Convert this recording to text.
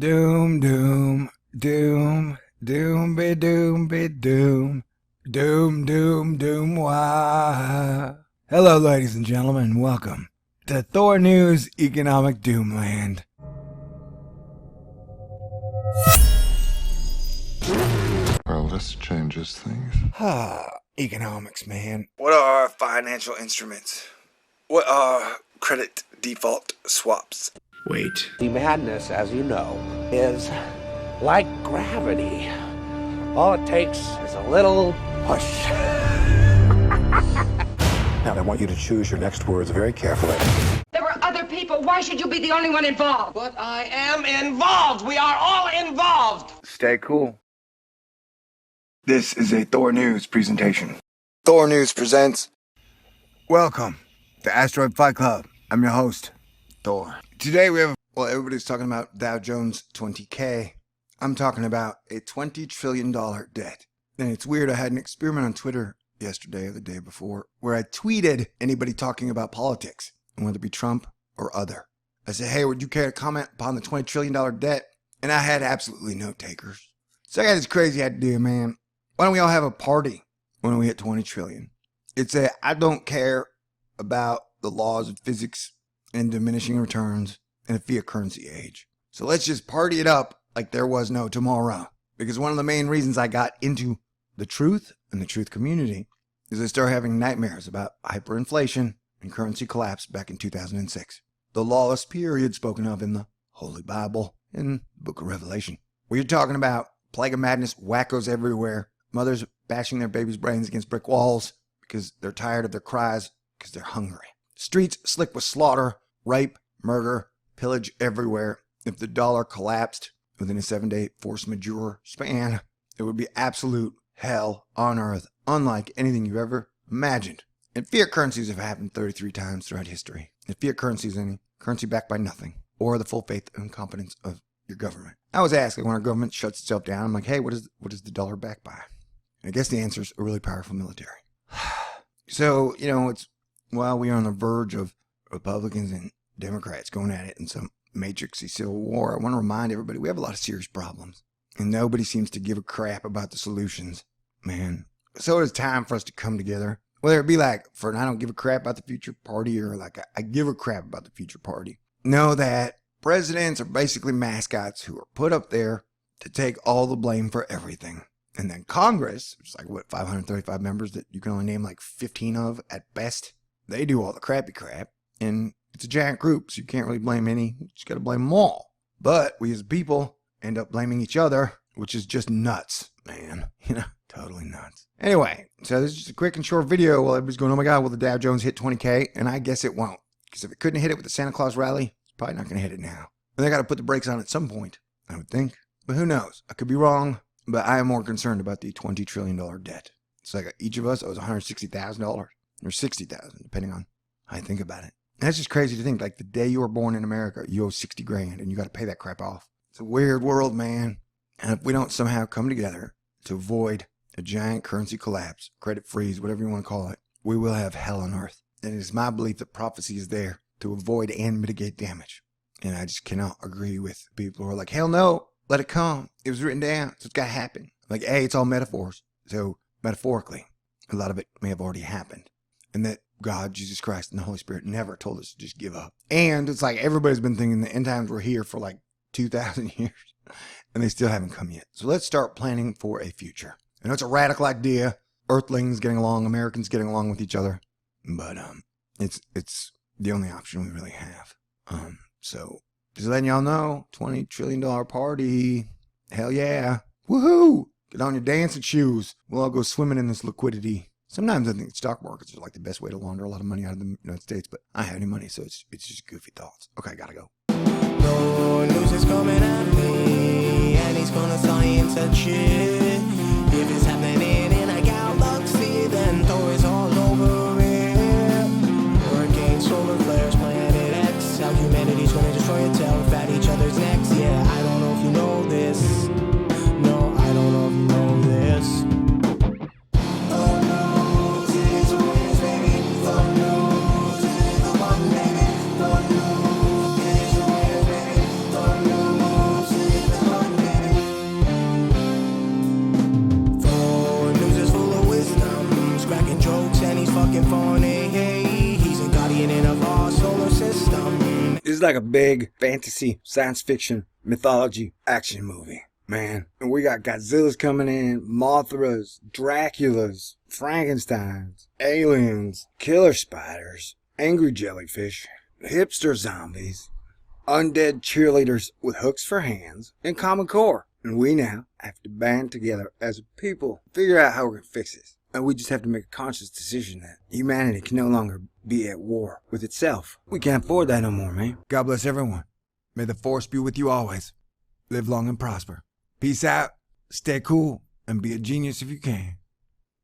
Doom, doom, doom, doom, be doom, be doom, doom, doom, doom, wah. Hello, ladies and gentlemen, welcome to Thor News Economic Doomland. Well, this changes things. Economics, man. What are financial instruments? What are credit default swaps? Wait. The madness, as you know, is like gravity. All it takes is a little push. Now, I want you to choose your next words very carefully. There were other people. Why should you be the only one involved? But I am involved. We are all involved. Stay cool. This is a Thor News presentation. Thor News presents... Welcome to Asteroid Fight Club. I'm your host, Thor. Today we have... Well, everybody's talking about Dow Jones 20K. I'm talking about a $20 trillion debt. And it's weird, I had an experiment on Twitter yesterday or the day before where I tweeted anybody talking about politics, and whether it be Trump or other. I said, hey, would you care to comment upon the $20 trillion debt? And I had absolutely no takers. So I got this crazy idea, man. Why don't we all have a party when we hit 20 trillion? It's a I don't care about the laws of physics and diminishing returns in a fiat currency age. So let's just party it up like there was no tomorrow. Because one of the main reasons I got into the truth and the truth community is I started having nightmares about hyperinflation and currency collapse back in 2006. The lawless period spoken of in the Holy Bible and the Book of Revelation. Where you're talking about plague of madness, wackos everywhere, mothers bashing their babies' brains against brick walls because they're tired of their cries because they're hungry. Streets slick with slaughter, rape, murder, pillage everywhere. If the dollar collapsed within a 7-day force majeure span, it would be absolute hell on earth, unlike anything you've ever imagined. And fiat currencies have happened 33 times throughout history. And fiat currency is any currency backed by nothing, or the full faith and confidence of your government. I was asking when our government shuts itself down, I'm like, hey, what is the dollar backed by? And I guess the answer is a really powerful military. So, while we are on the verge of Republicans and Democrats going at it in some matrixy civil war, I want to remind everybody we have a lot of serious problems. And nobody seems to give a crap about the solutions, man. So it's time for us to come together. Whether it be like for an I don't give a crap about the future party or like I give a crap about the future party. Know that presidents are basically mascots who are put up there to take all the blame for everything. And then Congress, which is like, 535 members that you can only name like 15 of at best, they do all the crappy crap. And it's a giant group, so you can't really blame any. You just got to blame them all. But we as people end up blaming each other, which is just nuts, man. Totally nuts. Anyway, so this is just a quick and short video while everybody's going, oh my God, will the Dow Jones hit 20K? And I guess it won't. Because if it couldn't hit it with the Santa Claus rally, it's probably not going to hit it now. And they got to put the brakes on at some point, I would think. But who knows? I could be wrong. But I am more concerned about the $20 trillion debt. It's like each of us owes $160,000 or $60,000, depending on how you think about it. And that's just crazy to think. Like the day you were born in America, you owe 60 grand and you got to pay that crap off. It's a weird world, man. And if we don't somehow come together to avoid a giant currency collapse, credit freeze, whatever you want to call it, we will have hell on earth. And it is my belief that prophecy is there to avoid and mitigate damage. And I just cannot agree with people who are like, hell no. Let it come. It was written down, so it's got to happen. Like, hey, it's all metaphors. So, metaphorically, a lot of it may have already happened. And that God, Jesus Christ, and the Holy Spirit never told us to just give up. And it's like everybody's been thinking the end times were here for like 2,000 years. And they still haven't come yet. So let's start planning for a future. I know it's a radical idea. Earthlings getting along, Americans getting along with each other. But it's the only option we really have. So... just letting y'all know, $20 trillion party. Hell yeah. Woohoo! Get on your dancing shoes. We'll all go swimming in this liquidity. Sometimes I think stock markets are like the best way to launder a lot of money out of the United States, but I don't have any money, so it's just goofy thoughts. Okay, gotta go. No news is coming at me, and he's gonna science that shit. If it's happening in a galaxy, then Thor is all over it. Hurricane, solar flares, planet X, how humanity's gonna destroy itself at each other's necks. Yeah, I don't know if you know this. No, I don't know if you know this. is like a big fantasy, science fiction, mythology, action movie. Man, and we got Godzillas coming in, Mothras, Draculas, Frankensteins, aliens, killer spiders, angry jellyfish, hipster zombies, undead cheerleaders with hooks for hands, and Common Core. And we now have to band together as a people, figure out how we're going to fix this. And we just have to make a conscious decision that humanity can no longer be at war with itself. We can't afford that no more, man. God bless everyone. May the force be with you always. Live long and prosper. Peace out, stay cool, and be a genius if you can.